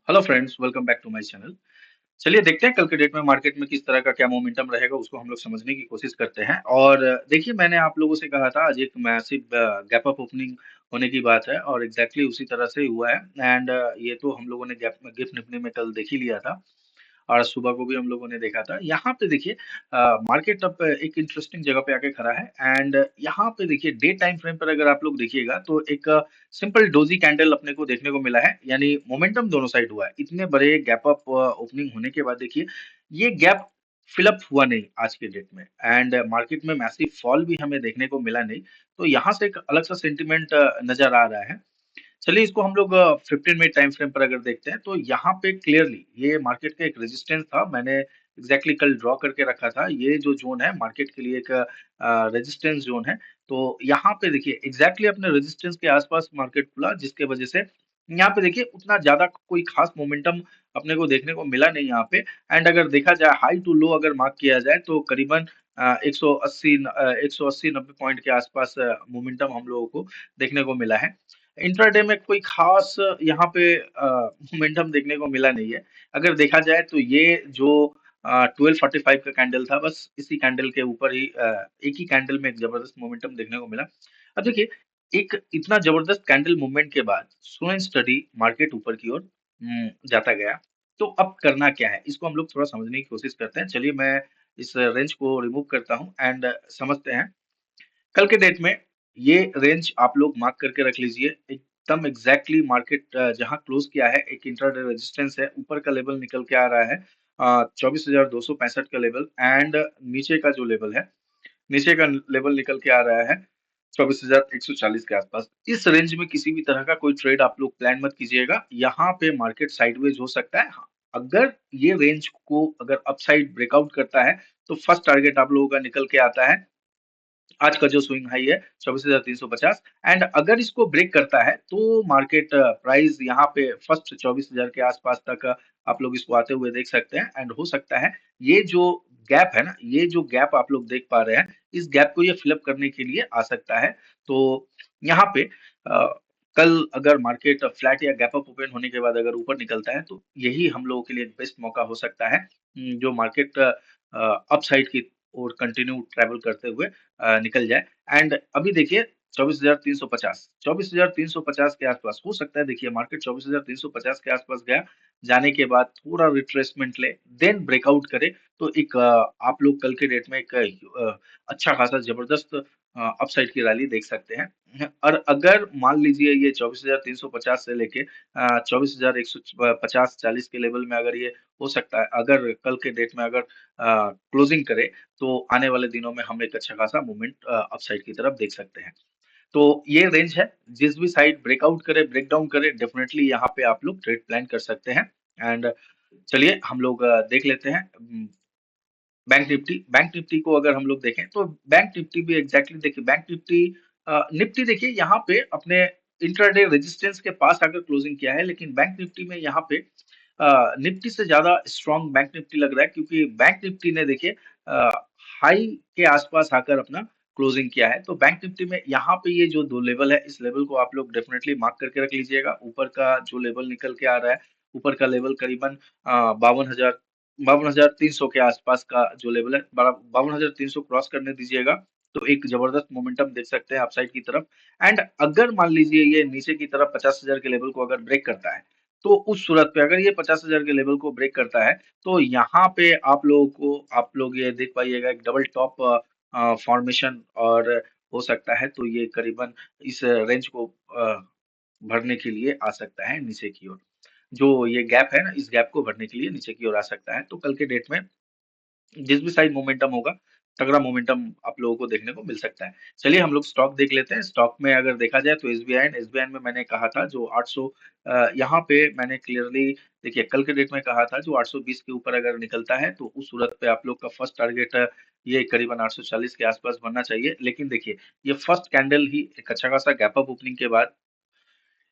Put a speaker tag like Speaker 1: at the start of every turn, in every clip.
Speaker 1: Hello friends, welcome back to my channel. चलिए देखते हैं कल के डेट में मार्केट में किस तरह का क्या मोमेंटम रहेगा, उसको हम लोग समझने की कोशिश करते हैं। और देखिए, मैंने आप लोगों से कहा था आज एक मैसिव गैप अप ओपनिंग होने की बात है और एग्जैक्टली उसी तरह से हुआ है। एंड ये तो हम लोगों ने गैप गिफ्ट निफ्टी में कल देख ही लिया था और सुबह को भी हम लोगों ने देखा था। यहाँ पे देखिए मार्केट अब एक इंटरेस्टिंग जगह पे आके खड़ा है। एंड यहाँ पे देखिए डे टाइम फ्रेम पर अगर आप लोग देखिएगा तो एक सिंपल डोजी कैंडल अपने को देखने को मिला है, यानी मोमेंटम दोनों साइड हुआ है। इतने बड़े गैप अप ओपनिंग होने के बाद देखिए ये गैप फिलअप हुआ नहीं आज के डेट में। एंड मार्केट में मैसिव फॉल भी हमें देखने को मिला नहीं। तो यहाँ से एक अलग सा सेंटिमेंट नजर आ रहा है। चलिए इसको हम लोग 15 मिनट टाइम फ्रेम पर अगर देखते हैं तो यहाँ पे क्लियरली ये मार्केट का एक रेजिस्टेंस था। मैंने एग्जैक्टली कल ड्रॉ करके रखा था। ये जो जोन है मार्केट के लिए एक रेजिस्टेंस जोन है। तो यहाँ पे देखिए एग्जैक्टली अपने रेजिस्टेंस के आसपास मार्केट खुला, जिसके वजह से यहाँ पे देखिए उतना ज्यादा कोई खास मोमेंटम अपने को देखने को मिला नहीं यहाँ पे। एंड अगर देखा जाए हाई टू लो अगर मार्क किया जाए तो करीबन 180 90 पॉइंट के आसपास मोमेंटम हम लोगों को देखने को मिला है। इंट्राडे में कोई खास यहाँ पे मोमेंटम देखने को मिला नहीं है। अगर देखा जाए तो ये जो 1245 का कैंडल था, बस इसी कैंडल के ऊपर ही एक ही कैंडल में एक जबरदस्त मोमेंटम देखने को मिला। अब देखिए एक इतना जबरदस्त कैंडल मूवमेंट के बाद स्लो एंड स्टडी मार्केट ऊपर की ओर जाता गया। तो अब करना क्या है, इसको हम लोग थोड़ा समझने की कोशिश करते हैं। चलिए मैं इस रेंज को रिमूव करता हूँ एंड समझते हैं कल के डेट में। ये रेंज आप लोग मार्क करके रख लीजिए एकदम एग्जैक्टली। मार्केट जहां क्लोज किया है एक इंट्राडे रेजिस्टेंस है, ऊपर का लेवल निकल के आ रहा है 24,265 का लेवल। एंड नीचे का जो लेवल है, नीचे का लेवल निकल के आ रहा है 24,140 के आसपास। इस रेंज में किसी भी तरह का कोई ट्रेड आप लोग प्लान मत कीजिएगा। यहाँ पे मार्केट साइडवेज हो सकता है। हाँ, अगर ये रेंज को अगर अपसाइड ब्रेकआउट करता है तो फर्स्ट टारगेट आप लोगों का निकल के आता है आज का जो स्विंग हाई है 24,350। एंड अगर इसको ब्रेक करता है तो मार्केट प्राइस यहाँ पे फर्स्ट 24,000 के आसपास तक आप लोग इसको आते हुए देख सकते हैं। एंड हो सकता है ये जो गैप है ना, ये जो गैप आप लोग देख पा रहे हैं, इस गैप को ये फिलअप करने के लिए आ सकता है। तो यहाँ पे कल अगर मार्केट फ्लैट या गैप अप ओपन होने के बाद अगर ऊपर निकलता है तो यही हम लोगों के लिए बेस्ट मौका हो सकता है। जो मार्केट अपसाइड की और कंटिन्यू ट्रैवल करते हुए निकल जाए। एंड अभी देखिए 24,350 के आसपास हो सकता है। देखिए मार्केट 24,350 के आसपास गया, जाने के बाद थोड़ा रिट्रेसमेंट ले, देन ब्रेकआउट करे तो एक आप लोग कल के डेट में एक अच्छा खासा जबरदस्त अपसाइड की रैली देख सकते हैं। और अगर मान लीजिए ये 24,350 से लेके 24,150 40 के लेवल में अगर ये हो सकता है, अगर कल के डेट में अगर क्लोजिंग करे तो आने वाले दिनों में हम एक अच्छा खासा मूवमेंट अपसाइड की तरफ देख सकते हैं। तो ये रेंज है, जिस भी साइड ब्रेकआउट करे ब्रेकडाउन करे डेफिनेटली यहाँ पे आप लोग ट्रेड प्लान कर सकते हैं। एंड चलिए हम लोग देख लेते हैं बैंक निफ्टी। बैंक निफ्टी को अगर हम लोग देखें तो बैंक निफ्टी भी एग्जैक्टली देखिए बैंक निफ्टी निफ्टी देखिए यहाँ पे अपने इंट्राडे रेजिस्टेंस के पास आकर क्लोजिंग किया है, लेकिन बैंक निफ्टी में यहाँ पे निफ्टी से ज्यादा स्ट्रॉन्ग बैंक निफ्टी लग रहा है, क्योंकि बैंक निफ्टी ने देखिए हाई के आसपास आकर अपना क्लोजिंग किया है। तो बैंक निफ्टी में यहाँ पे ये जो दो लेवल है, इस लेवल को आप लोग डेफिनेटली मार्क करके रख लीजिएगा। ऊपर का जो लेवल निकल के आ रहा है, ऊपर का लेवल करीबन 52,300 के आसपास का जो लेवल है, 52,300 क्रॉस करने दीजिएगा तो एक जबरदस्त मोमेंटम देख सकते हैं अपसाइड की तरफ। एंड अगर मान लीजिए ये नीचे की तरफ 50,000 के लेवल को अगर ब्रेक करता है तो उस सूरत पे अगर ये 50,000 के लेवल को ब्रेक करता है तो यहाँ पे आप लोग ये देख पाइएगा एक डबल टॉप फॉर्मेशन। और हो सकता है तो ये करीबन इस रेंज को भरने के लिए आ सकता है नीचे की ओर। जो ये गैप है ना, इस गैप को भरने के लिए नीचे की ओर आ सकता है। तो कल के डेट में जिस भी साइड मोमेंटम होगा, तगड़ा मोमेंटम आप लोगों को देखने को मिल सकता है। चलिए हम लोग स्टॉक देख लेते हैं। स्टॉक में अगर देखा जाए तो एसबीआई में मैंने कहा था जो 800 यहाँ पे मैंने क्लियरली देखिए कल के डेट में कहा था जो 820 के ऊपर अगर निकलता है तो उस सूरत पे आप लोग का फर्स्ट टारगेट ये करीबन 840 के आसपास बनना चाहिए। लेकिन देखिए ये फर्स्ट कैंडल ही एक अच्छा खासा गैप अप ओपनिंग के बाद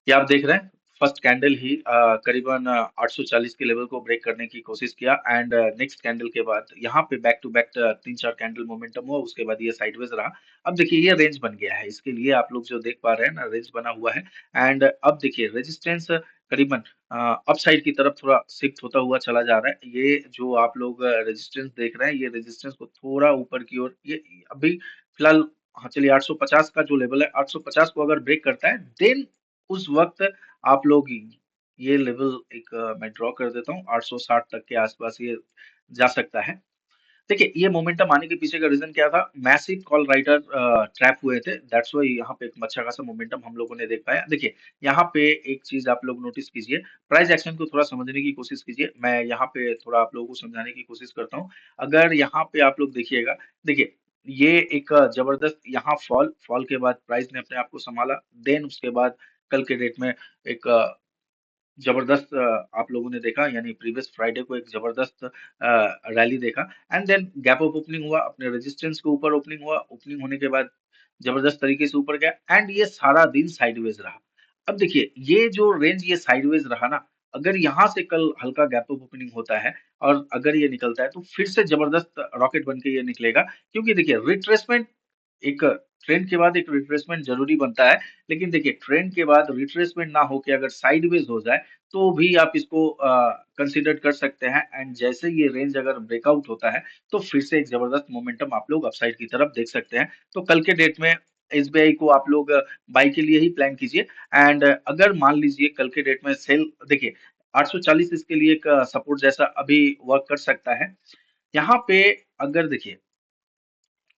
Speaker 1: ये आप देख रहे हैं फर्स्ट कैंडल ही करीबन 840 के लेवल को ब्रेक करने की कोशिश किया एंड नेक्स्ट कैंडल के बाद यहाँ पे back to back 3-4 candle momentum हुआ, उसके बाद ये साइडवेज रहा। अब देखिए ये रेंज बन गया है, इसके लिए आप लोग जो देख पा रहे हैं ना, रेंज बना हुआ है एंड अब देखिए रेजिस्टेंस करीबन अपसाइड की तरफ थोड़ा शिफ्ट होता हुआ चला जा रहा है। ये जो आप लोग रेजिस्टेंस देख रहे हैं, ये रेजिस्टेंस को थोड़ा ऊपर की ओर ये अभी फिलहाल, हाँ चलिए 850 का जो लेवल है, 850 को अगर ब्रेक करता है देन उस वक्त आप लोग ये लेवल एक मैं ड्रॉ कर देता हूँ, 860 तक के आसपास ये जा सकता है। देखिए ये मोमेंटम आने के पीछे का रीजन क्या था, मैसिव कॉल राइटर ट्रैप हुए थे, दैट्स व्हाई यहाँ पे एक अच्छा खासा मोमेंटम हम लोगों ने देख पाया। देखिए यहाँ पे एक चीज आप लोग नोटिस कीजिए, प्राइस एक्शन को थोड़ा समझने की कोशिश कीजिए। मैं यहाँ पे थोड़ा आप लोगों को समझाने की कोशिश करता हूँ। अगर यहाँ पे आप लोग देखिएगा, देखिए ये एक जबरदस्त यहाँ फॉल के बाद प्राइस ने अपने आप को संभाला, देन उसके बाद कल के डेट में एक जबरदस्त आप लोगों ने देखा, यानी प्रीवियस फ्राइडे को एक जबरदस्त रैली देखा and then gap up opening हुआ, अपने रेजिस्टेंस के ऊपर ओपनिंग हुआ, ओपनिंग होने के बाद जबरदस्त तरीके से ऊपर गया एंड ये सारा दिन साइडवेज रहा। अब देखिए ये जो रेंज ये साइडवेज रहा ना, अगर यहाँ से कल हल्का गैप अप ओपनिंग होता है और अगर ये निकलता है तो फिर से जबरदस्त रॉकेट बन के ये निकलेगा, क्योंकि देखिए रिट्रेसमेंट एक ट्रेंड के बाद एक रिट्रेसमेंट जरूरी बनता है, लेकिन देखिए ट्रेंड के बाद रिट्रेसमेंट ना होके अगर साइडवेज हो जाए तो भी आप इसको कंसीडर कर सकते हैं एंड जैसे ये रेंज अगर ब्रेकआउट होता है तो फिर से एक जबरदस्त मोमेंटम आप लोग अपसाइड की तरफ देख सकते हैं। तो कल के डेट में एसबीआई को आप लोग बाई के लिए ही प्लान कीजिए एंड अगर मान लीजिए कल के डेट में सेल, देखिए 840 इसके लिए एक सपोर्ट जैसा अभी वर्क कर सकता है। यहाँ पे अगर देखिए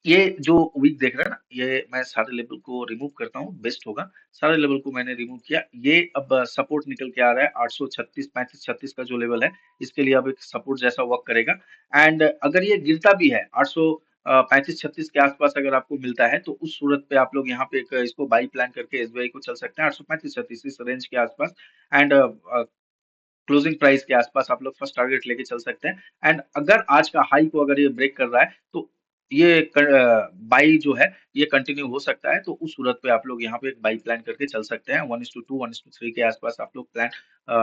Speaker 1: ये जो वीक देख रहे हैं ना, ये मैं सारे लेवल को रिमूव करता हूँ, बेस्ट होगा। सारे लेवल को मैंने रिमूव किया, ये अब सपोर्ट निकल के आ रहा है 836, 35-36 का जो लेवल है, इसके लिए अब एक सपोर्ट जैसा वर्क करेगा एंड अगर ये गिरता भी है 800 35-36 के आसपास अगर आपको मिलता है, तो उस सूरत पे आप लोग यहाँ पे एक इसको बाई प्लान करके एसबीआई को चल सकते हैं 835-36 इस रेंज के आसपास एंड क्लोजिंग प्राइस के आसपास आप लोग फर्स्ट टारगेट लेके चल सकते हैं एंड अगर आज का हाई को अगर ये ब्रेक कर रहा है तो ये बाई जो है ये कंटिन्यू हो सकता है, तो उस सूरत पे आप लोग यहाँ पे एक बाई प्लान करके चल सकते हैं 1:2 1:3 के आसपास आप लोग प्लान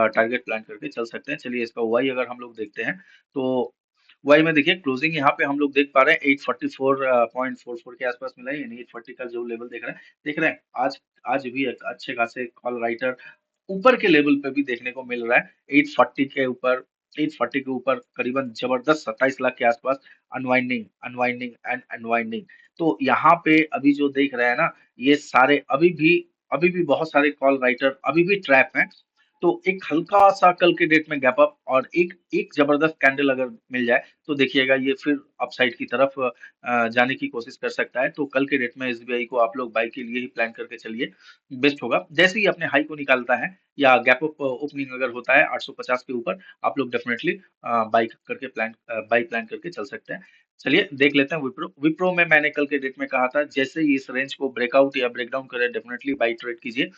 Speaker 1: टारगेट प्लान करके चल सकते हैं। चलिए इसका वाई अगर हम लोग देखते हैं तो वाई में देखिए क्लोजिंग यहाँ पे हम लोग देख पा रहे हैं 844.44 के आसपास मिला है, यानी 840 का जो लेवल देख रहे हैं आज आज भी एक अच्छे खासे कॉल राइटर ऊपर के लेवल पे भी देखने को मिल रहा है। 840 के ऊपर करीबन जबरदस्त 27 लाख के आसपास अनवाइंडिंग अनवाइंडिंग एंड अनवाइंडिंग। तो यहाँ पे अभी जो देख रहे हैं ना, ये सारे अभी भी बहुत सारे कॉल राइटर अभी भी ट्रैप हैं। तो एक हल्का सा कल के डेट में गैप अप और एक एक जबरदस्त कैंडल अगर मिल जाए तो देखिएगा ये फिर अपसाइड की तरफ जाने की कोशिश कर सकता है। तो कल के डेट में एसबीआई को आप लोग बाई के लिए ही प्लान करके चलिए, बेस्ट होगा। जैसे ही अपने हाई को निकालता है या गैप अप ओपनिंग अगर होता है 850 के ऊपर, आप लोग डेफिनेटली बाई प्लान करके चल सकते हैं। चलिए देख लेते हैं विप्रो। विप्रो में मैंने कल के डेट में कहा था जैसे ही इस रेंज को ब्रेकआउट या ब्रेकडाउन करे डेफिनेटली बाई ट्रेड कीजिए।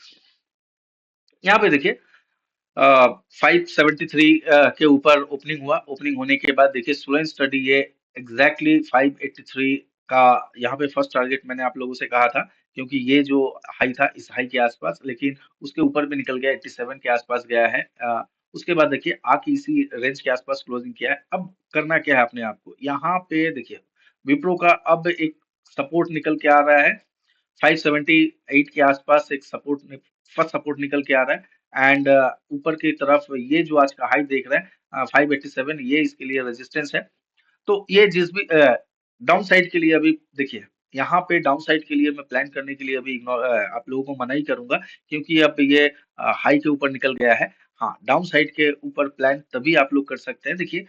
Speaker 1: यहाँ पे देखिए 573 के ऊपर ओपनिंग हुआ, ओपनिंग होने के बाद देखिए स्लो एंड स्टडी ये एग्जैक्टली 583 का यहाँ पे फर्स्ट टारगेट मैंने आप लोगों से कहा था, क्योंकि ये जो हाई था इस हाई के आसपास, लेकिन उसके ऊपर भी निकल गया 87 के आसपास गया है। उसके बाद देखिए आके इसी रेंज के आसपास क्लोजिंग किया है। अब करना क्या है अपने आप को, यहाँ पे देखिए विप्रो का अब एक सपोर्ट निकल के आ रहा है 578 के आसपास, एक सपोर्ट फर्स्ट सपोर्ट निकल के आ रहा है एंड ऊपर की तरफ ये जो आज का हाई देख रहे हैं 587, ये इसके लिए रेजिस्टेंस है। तो ये जिस भी डाउन साइड के लिए अभी देखिए यहाँ पे डाउन साइड के लिए मैं प्लान करने के लिए अभी इग्नोर आप लोगों को मना ही करूंगा, क्योंकि अब ये हाई के ऊपर निकल गया है। हाँ डाउन साइड के ऊपर प्लान तभी आप लोग कर सकते हैं। देखिए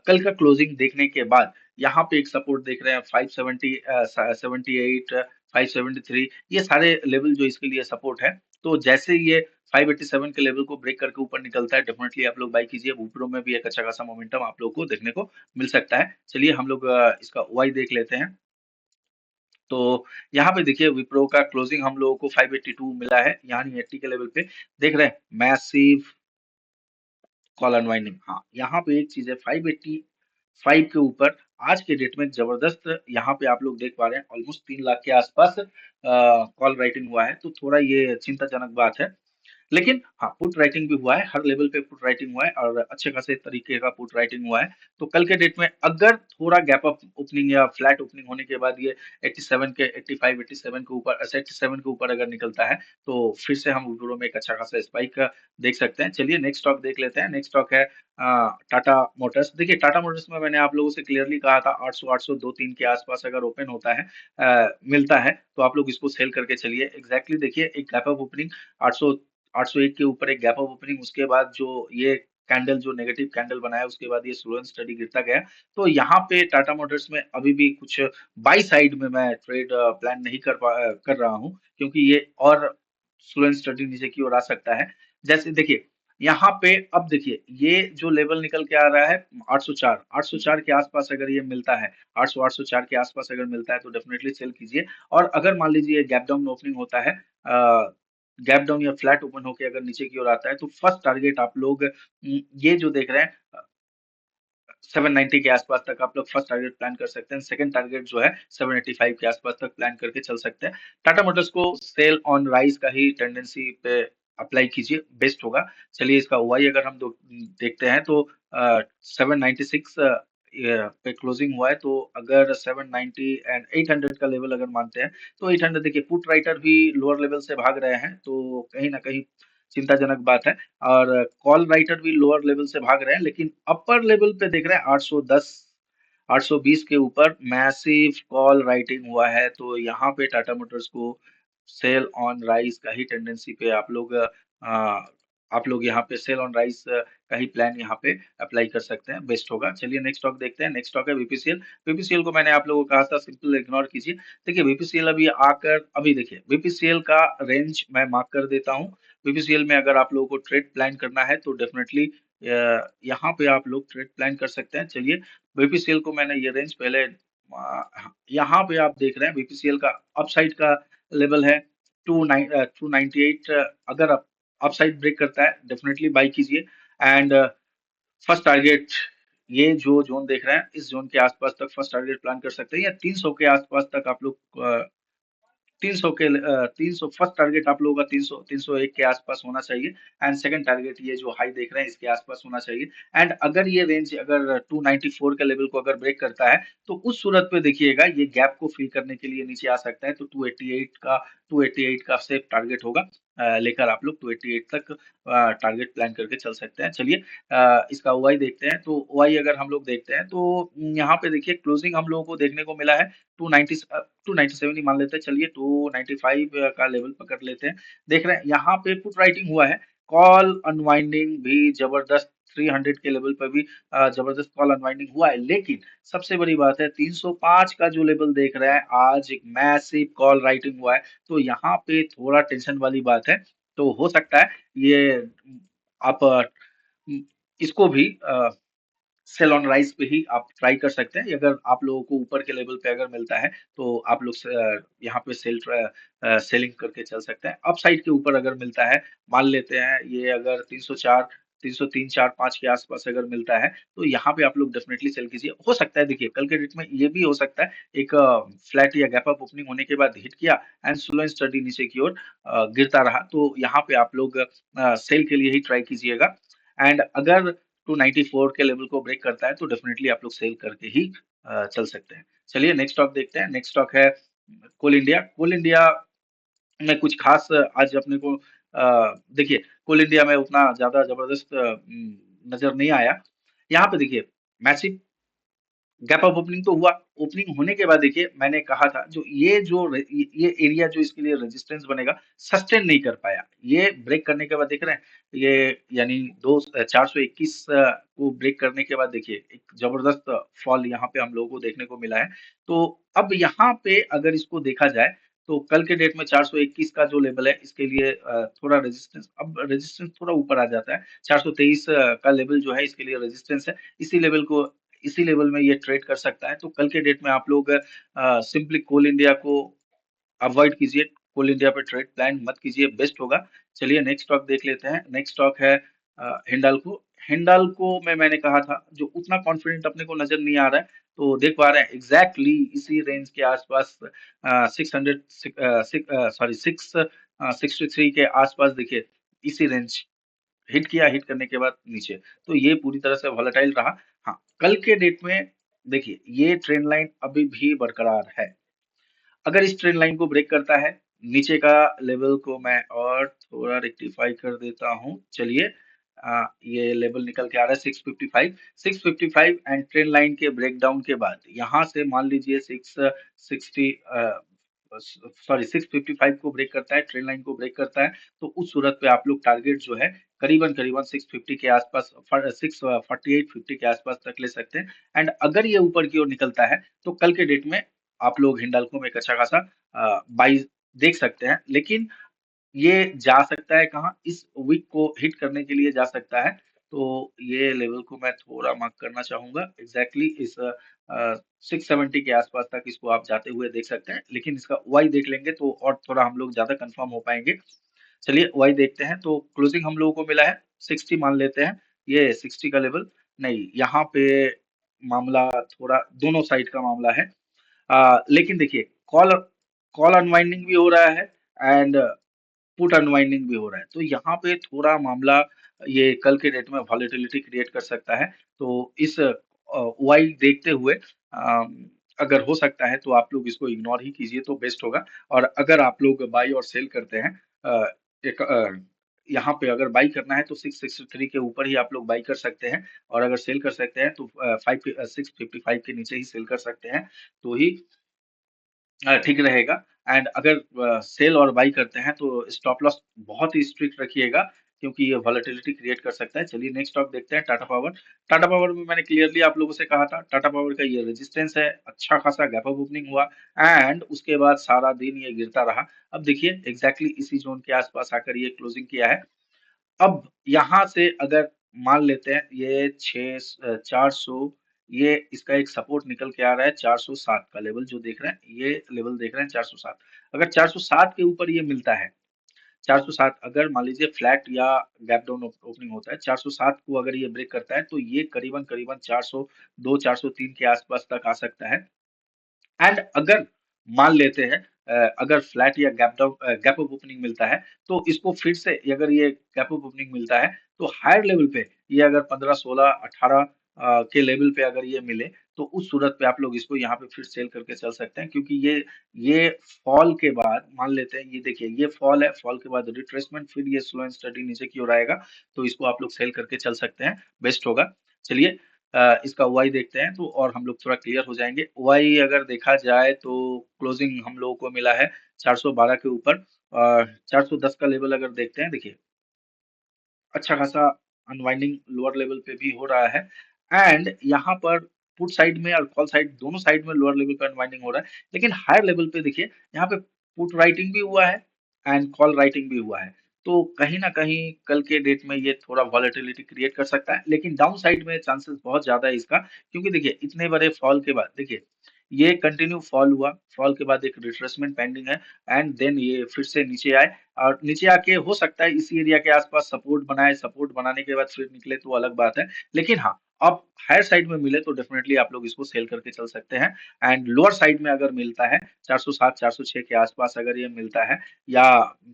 Speaker 1: कल का क्लोजिंग देखने के बाद यहाँ पे एक सपोर्ट देख रहे हैं 570 78 573, ये सारे लेवल जो इसके लिए सपोर्ट है। तो जैसे ये 587 के लेवल को ब्रेक करके ऊपर निकलता है डेफिनेटली आप लोग बाई कीजिए। विप्रो में भी एक अच्छा खासा मोमेंटम आप लोग को देखने को मिल सकता है। चलिए हम लोग इसका वाई देख लेते हैं। तो यहाँ पे देखिए विप्रो का क्लोजिंग हम लोगों को 582 मिला है, यानी 80 के लेवल पे देख रहे हैं मैसिव कॉल अनवाइंडिंग। हाँ यहाँ पे एक चीज है 585 के ऊपर आज के डेट में जबरदस्त यहाँ पे आप लोग देख पा रहे हैं ऑलमोस्ट 3 लाख के आसपास कॉल राइटिंग हुआ है, तो थोड़ा ये चिंताजनक बात है। लेकिन हाँ, पुट राइटिंग भी हुआ है, हर लेवल पे पुट राइटिंग हुआ है और अच्छे खासे तरीके का पुट राइटिंग हुआ है। तो कल के डेट में अगर थोड़ा गैप अप ओपनिंग या फ्लैट ओपनिंग होने के बाद ये 87 के 85, 87 के ऊपर 87 के ऊपर अगर निकलता है, तो फिर से हम विप्रो में एक अच्छा खासा स्पाइक देख सकते हैं। चलिए नेक्स्ट स्टॉक देख लेते हैं। नेक्स्ट स्टॉक है टाटा मोटर्स। देखिए टाटा मोटर्स में मैंने आप लोगों से क्लियरली कहा था 800, 802-3 के आसपास अगर ओपन होता है, मिलता है, तो आप लोग इसको सेल करके चलिए। एग्जैक्टली देखिए एक गैप अप ओपनिंग 800 801 के ऊपर एक गैप अप ओपनिंग, उसके बाद जो ये कैंडल जो नेगेटिव कैंडल बनाया उसके बाद ये स्लो एंड स्टडी गिरता गया। तो यहाँ पे टाटा मोटर्स में अभी भी कुछ बाई साइड में मैं ट्रेड प्लान नहीं कर रहा हूँ, क्योंकि ये और स्लो एंड स्टडी नीचे की ओर आ सकता है। जैसे देखिए यहाँ पे अब देखिए ये जो लेवल निकल के आ रहा है 804, 804 के आसपास अगर ये मिलता है, 800, 804 के आसपास अगर मिलता है तो डेफिनेटली सेल कीजिए। और अगर मान लीजिए गैप डाउन ओपनिंग होता है, गैप डाउन या फ्लैट ओपन होके अगर नीचे की ओर आता है, तो फर्स्ट टारगेट आप लोग ये जो देख रहे हैं 790 के आसपास तक आप लोग फर्स्ट टारगेट प्लान कर सकते हैं। सेकंड टारगेट जो है 785 के आसपास तक प्लान करके चल सकते हैं। टाटा मोटर्स को सेल ऑन राइज का ही टेंडेंसी पे अप्लाई कीजिए, बेस्ट होगा। चलिए इसका ओआई अगर हम देखते हैं तो 796 पे क्लोजिंग हुआ है। तो अगर 790 एंड 800 का लेवल अगर मानते हैं, तो 800 देखिए पुट राइटर भी लोअर लेवल से भाग रहे हैं, तो कहीं ना कहीं चिंताजनक बात है। और कॉल राइटर भी लोअर लेवल से भाग रहे हैं, लेकिन अपर लेवल पे देख रहे हैं 810, 820 के ऊपर मैसिव कॉल राइटिंग हुआ है। तो यहाँ पे टाटा मोटर्स को सेल ऑन राइज का ही टेंडेंसी पे आप लोग यहाँ पे सेल ऑन राइज का ही प्लान यहाँ पे अप्लाई कर सकते हैं, बेस्ट होगा। चलिए नेक्स्ट स्टॉक देखते हैं। नेक्स्ट स्टॉक है बीपीसीएल। बीपीसीएल को मैंने आप लोगों को कहा था सिंपल इग्नोर कीजिए। देखिए बीपीसीएल अभी आकर अभी देखिए बीपीसीएल का रेंज मैं मार्क कर देता हूँ। बीपीसीएल में अगर आप लोगों को ट्रेड प्लान करना है तो डेफिनेटली यहाँ पे आप लोग ट्रेड प्लान कर सकते हैं। चलिए बीपीसीएल को मैंने ये रेंज पहले यहाँ पे आप देख रहे हैं बीपीसीएल का अपसाइड का लेवल है 298। अगर आप अपसाइड ब्रेक करता है डेफिनेटली बाई कीजिए। एंड फर्स्ट टारगेट ये जो जोन देख रहे हैं इस जोन के आसपास तक फर्स्ट टारगेट प्लान कर सकते हैं, या 300 के आसपास तक आप लोग 300 फर्स्ट टारगेट आप लोगों का 300, 301 के आसपास होना चाहिए। एंड सेकंड टारगेट ये जो हाई देख रहे हैं इसके आसपास होना चाहिए। एंड अगर ये रेंज अगर 294 के लेवल को अगर ब्रेक करता है, तो उस सूरत पे देखिएगा ये गैप को फिल करने के लिए नीचे आ सकता है। तो 288 का सेफ टारगेट होगा। लेकर आप लोग 288 तक टारगेट प्लान करके चल सकते हैं। चलिए इसका ओआई देखते हैं। तो ओआई अगर हम लोग देखते हैं तो यहाँ पे देखिए क्लोजिंग हम लोगों को देखने को मिला है 297 ही मान लेते हैं। चलिए 295 का लेवल पकड़ लेते हैं। देख रहे हैं यहाँ पे पुट राइटिंग हुआ है, कॉल अनवाइंडिंग भी जबरदस्त 300 के लेवल पर भी जबरदस्त कॉल अनवाइंडिंग हुआ है। लेकिन सबसे बड़ी बात है 305 का जो लेवल देख रहे हैं आज एक मैसिव कॉल राइटिंग हुआ है। तो यहाँ पे थोड़ा टेंशन वाली बात है। तो हो सकता है ये आप इसको भी सेल ऑन राइज पे ही आप ट्राई कर सकते हैं। अगर आप लोगों को ऊपर के लेवल पे अगर मिलता है तो आप लोग यहाँ पे सेलिंग करके चल सकते हैं। अपसाइड के ऊपर अगर मिलता है, मान लेते हैं ये अगर 304, 303, 4, 5 के आसपास अगर मिलता है, तो यहाँ पे आप लोग डेफिनेटली सेल कीजिए। हो सकता है देखिए कल के डेट में ये भी हो सकता है एक फ्लैट या गैप अप ओपनिंग होने के बाद हिट किया एंड स्लो एंड स्टडी नीचे की ओर गिरता रहा, तो यहाँ पे आप लोग सेल के लिए ही ट्राई कीजिएगा। एंड अगर 294 के लेवल को ब्रेक करता है तो डेफिनेटली आप लोग सेल करके ही चल सकते हैं। चलिए नेक्स्ट स्टॉक देखते हैं। नेक्स्ट स्टॉक है कोल इंडिया। कोल इंडिया में कुछ खास आज अपने को देखिए कोल इंडिया में उतना ज्यादा जबरदस्त नजर नहीं आया। यहाँ पे देखिए मैसिव गैप अप ओपनिंग तो हुआ। ओपनिंग होने के बाद देखिए मैंने कहा था जो ये एरिया जो इसके लिए रेजिस्टेंस बनेगा सस्टेन नहीं कर पाया। ये ब्रेक करने के बाद देख रहे हैं ये यानी 421 को ब्रेक करने के बाद देखिए एक जबरदस्त फॉल यहाँ पे हम लोगों को देखने को मिला है। तो अब यहाँ पे अगर इसको देखा जाए तो कल के डेट में 421 का जो लेवल है इसके लिए थोड़ा रेजिस्टेंस थोड़ा ऊपर आ जाता है। 423 का लेवल जो है इसके लिए रेजिस्टेंस है। इसी लेवल में ये ट्रेड कर सकता है। तो कल के डेट में आप लोग सिंपली कोल इंडिया को अवॉइड कीजिए, कोल इंडिया पे ट्रेड प्लान मत कीजिए, बेस्ट होगा। चलिए नेक्स्ट स्टॉक देख लेते हैं। नेक्स्ट स्टॉक है हिंडाल्को। हिंडाल्को में मैंने कहा था जो उतना कॉन्फिडेंट अपने को नजर नहीं आ रहा है, तो देख पा रहे हैं एग्जैक्टली इसी रेंज के आसपास 600 सॉरी 663 के आसपास देखिए इसी रेंज हिट किया, हिट करने के बाद नीचे। तो ये पूरी तरह से वॉलेटाइल रहा। हाँ, कल के डेट में देखिए ये ट्रेंड लाइन अभी भी बरकरार है। अगर इस ट्रेंड लाइन को ब्रेक करता है, नीचे का लेवल को मैं और थोड़ा रेक्टिफाई कर देता हूँ। चलिए, ये लेवल निकल के आ रहा है 655। 655 एंड ट्रेंड लाइन के ब्रेक डाउन के बाद यहाँ से मान लीजिए 660 सॉरी 655 को ब्रेक करता है, ट्रेंड लाइन को ब्रेक करता है, तो उस सूरत पे आप लोग टारगेट जो है करीबन करीबन 650 के आसपास, 648.50 के आसपास तक ले सकते हैं। एंड अगर ये ऊपर की ओर निकलता है तो कल के डेट में आप लोग हिंडाल्को में एक अच्छा खासा बाई देख सकते हैं। लेकिन ये जा सकता है कहाँ, इस वीक को हिट करने के लिए जा सकता है। तो ये लेवल को मैं थोड़ा मार्क करना चाहूंगा, एग्जैक्टली इस 670 के आसपास तक इसको आप जाते हुए देख सकते हैं। लेकिन इसका वाई देख लेंगे तो और थोड़ा हम लोग ज्यादा कंफर्म हो पाएंगे। चलिए वाई देखते हैं। तो क्लोजिंग हम लोगों को मिला है 60 मान लेते हैं। ये 60 का लेवल नहीं, यहाँ पे मामला थोड़ा दोनों साइड का मामला है। लेकिन देखिए कॉल कॉल अनवाइंडिंग भी हो रहा है एंड पुट अनवाइंडिंग भी हो रहा है। तो यहाँ पे थोड़ा मामला ये कल के डेट में वॉलेटिलिटी क्रिएट कर सकता है। तो इस वाई देखते हुए अगर हो सकता है तो आप लोग इसको इग्नोर ही कीजिए तो बेस्ट होगा। और अगर आप लोग बाई और सेल करते हैं, अ, एक यहाँ पे अगर बाई करना है तो 663 के ऊपर ही आप लोग बाई कर सकते हैं। और अगर सेल कर सकते हैं तो 655 के नीचे ही सेल कर सकते हैं। तो ही ठीक रहेगा। एंड अगर सेल और बाई करते हैं तो स्टॉप लॉस बहुत ही स्ट्रिक्ट रखिएगा, क्योंकि ये वॉलेटिलिटी क्रिएट कर सकता है। चलिए नेक्स्ट स्टॉक देखते हैं, टाटा पावर। टाटा पावर में मैंने क्लियरली आप लोगों से कहा था, टाटा पावर का ये रेजिस्टेंस है, अच्छा खासा गैप अप ओपनिंग हुआ एंड उसके बाद सारा दिन ये गिरता रहा। अब देखिए एग्जैक्टली इसी जोन के आसपास आकर ये क्लोजिंग किया है। अब यहाँ से अगर मान लेते हैं ये 400, ये इसका एक सपोर्ट निकल के आ रहा है 407 का लेवल जो देख रहे हैं, ये लेवल देख रहे हैं 407। अगर 407 के ऊपर ये मिलता है, 407 अगर मान लीजिए फ्लैट या गैप डाउन ओपनिंग होता है, 407 को अगर ये ब्रेक करता है तो ये करीबन करीबन 402 403 के आसपास तक आ सकता है। एंड अगर मान लेते हैं अगर फ्लैट या गैप अप ओपनिंग मिलता है तो इसको फिर से, अगर ये गैप अप ओपनिंग मिलता है तो हायर लेवल पे ये अगर 15 16 18 के लेवल पे अगर ये मिले तो उस सूरत पे आप लोग इसको यहाँ पे फिर सेल करके चल सकते हैं। क्योंकि ये फॉल के बाद मान लेते हैं, ये देखिए ये फॉल है, फॉल के बाद रिट्रेसमेंट, फिर ये स्लो एंड स्टडी नीचे की ओर आएगा। तो इसको आप लोग सेल करके चल सकते हैं, बेस्ट होगा। चलिए इसका वाई देखते हैं तो और हम लोग थोड़ा क्लियर हो जाएंगे। वाई अगर देखा जाए तो क्लोजिंग हम लोगों को मिला है 412 के ऊपर। 410 का लेवल अगर देखते हैं, देखिए अच्छा खासा अनवाइंडिंग लोअर लेवल पे भी हो रहा है। एंड यहाँ पर पुट साइड में और कॉल साइड दोनों साइड में लोअर लेवल पे अनवाइंडिंग हो रहा है। लेकिन हायर लेवल पे देखिए यहाँ पे पुट राइटिंग भी हुआ है एंड कॉल राइटिंग भी हुआ है। तो कहीं ना कहीं कल के डेट में ये थोड़ा वॉलेटिलिटी क्रिएट कर सकता है, लेकिन डाउन साइड में चांसेस बहुत ज्यादा है इसका। क्योंकि देखिए इतने बड़े फॉल के बाद देखिए ये कंटिन्यू फॉल हुआ, फॉल के बाद एक रिट्रेसमेंट पेंडिंग है एंड देन ये फिर से नीचे आए। और नीचे आके हो सकता है इसी एरिया के आसपास सपोर्ट बनाए, सपोर्ट बनाने के बाद फिर निकले तो अलग बात है। लेकिन हाँ, अब हायर साइड में मिले तो डेफिनेटली आप लोग इसको सेल करके चल सकते हैं। एंड लोअर साइड में अगर मिलता है 407 406 के आसपास अगर ये मिलता है, या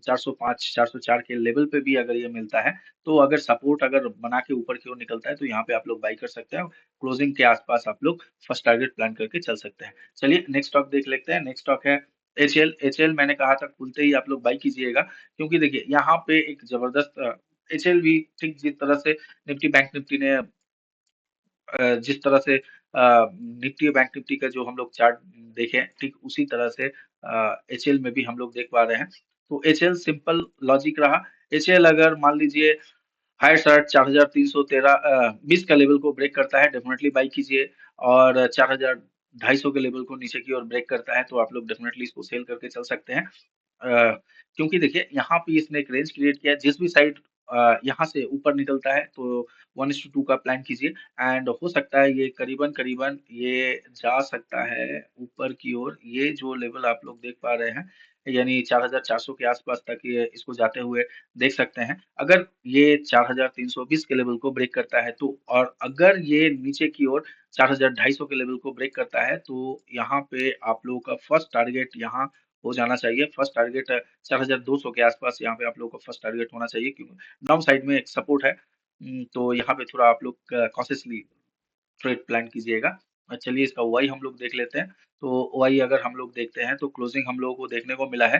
Speaker 1: 405 404 के लेवल पे भी अगर ये मिलता है, तो अगर सपोर्ट अगर बना के ऊपर की ओर निकलता है तो यहाँ पे आप लोग बाई कर सकते हैं। क्लोजिंग के आसपास आप लोग फर्स्ट टारगेट प्लान करके चल सकते हैं। चलिए नेक्स्ट स्टॉक देख लेते हैं। नेक्स्ट स्टॉक है एचएल। एचएल मैंने कहा था खुलते ही आप लोग बाई कीजिएगा, क्योंकि देखिए यहाँ पे एक जबरदस्त एचएल भी ठीक जिस तरह से निफ्टी बैंक निफ्टी ने जिस तरह से निफ्टी और बैंक निफ्टी का जो हम लोग चार्ट देखे ठीक उसी तरह से एचएल में भी हम लोग देख पा रहे हैं। तो एचएल सिंपल लॉजिक रहा। एचएल अगर मान लीजिए हायर सर्ट 4313 20 का लेवल को ब्रेक करता है, डेफिनेटली बाई कीजिए। और 4200 के लेवल को नीचे की ओर ब्रेक करता है तो आप लोग डेफिनेटली इसको सेल करके चल सकते हैं। क्योंकि देखिए यहाँ पे इसने एक रेंज क्रिएट किया है, जिस भी साइड यहाँ से ऊपर निकलता है तो 1:2 का प्लान कीजिए। एंड हो सकता है ये करीबन करीबन ये जा सकता है ऊपर की ओर। ये जो लेवल आप लोग देख पा रहे हैं, यानी 4400 के आसपास तक ये इसको जाते हुए देख सकते हैं। अगर ये 4320 के लेवल को ब्रेक करता है तो, और अगर ये नीचे की ओर 4250 के लेवल को ब्रेक करता है तो यहाँ पे आप लोगों का फर्स्ट टारगेट यहाँ हो जाना चाहिए। फर्स्ट टारगेट 4200 के आसपास यहाँ पे आप लोगों का फर्स्ट टारगेट होना चाहिए, क्योंकि डाउन साइड में एक सपोर्ट है। तो यहाँ पे थोड़ा आप लोग कॉशियसली ट्रेड प्लान कीजिएगा। चलिए इसका वाई हम लोग देख लेते हैं। तो वाई अगर हम लोग देखते हैं तो क्लोजिंग हम लोगों को देखने को मिला है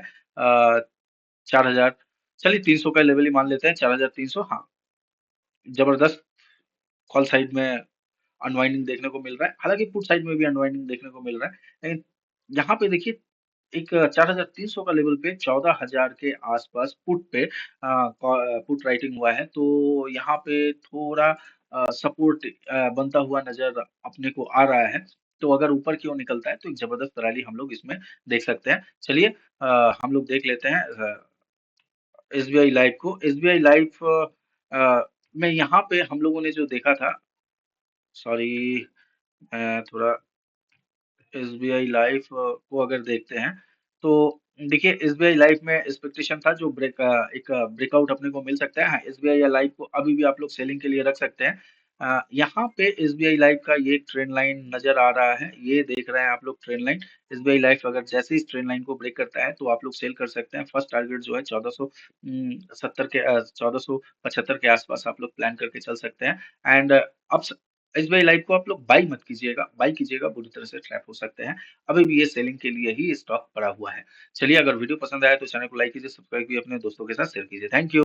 Speaker 1: 4000, चलिए 300 का लेवल ही मान लेते हैं, 4300। हाँ, जबरदस्त कॉल साइड में अनवाइंडिंग देखने को मिल रहा है, हालांकि पुट साइड में भी अनवाइंडिंग देखने को मिल रहा है, लेकिन यहाँ पे देखिए एक 4300 का लेवल पे 14000 के आसपास पुट पे पुट राइटिंग हुआ है, तो यहाँ पे थोड़ा सपोर्ट बनता हुआ नजर अपने को आ रहा है। तो अगर ऊपर की ओर निकलता है तो एक जबरदस्त रैली हम लोग इसमें देख सकते हैं। चलिए हम लोग देख लेते हैं एसबीआई लाइव को। एसबीआई लाइव में यहाँ पे हम लोगों ने जो देखा था, सॉरी, थोड़ा एसबीआई लाइफ को अगर देखते हैं तो देखिए एसबीआई लाइफ में एक्सपेक्टेशन था जो एक ब्रेकआउट अपने को मिल सकता है। हाँ, एसबीआई लाइफ को अभी भी आप लोग सेलिंग के लिए रख सकते हैं। यहाँ पे एसबीआई लाइफ का ये ट्रेंड लाइन नजर आ रहा है, ये देख रहे हैं आप लोग ट्रेंड लाइन। एसबीआई लाइफ अगर जैसे ही ट्रेंड लाइन को ब्रेक करता है तो आप लोग सेल कर सकते हैं। फर्स्ट टारगेट जो है 1470 के 1475 के आसपास आप लोग प्लान करके चल सकते हैं। एंड अब एसबीआई लाइफ को आप लोग बाई मत कीजिएगा, बाई कीजिएगा बुरी तरह से ट्रैप हो सकते हैं। अभी भी ये सेलिंग के लिए ही स्टॉक पड़ा हुआ है। चलिए अगर वीडियो पसंद आया तो चैनल को लाइक कीजिए, सब्सक्राइब कीजिए, अपने दोस्तों के साथ शेयर कीजिए। Thank you.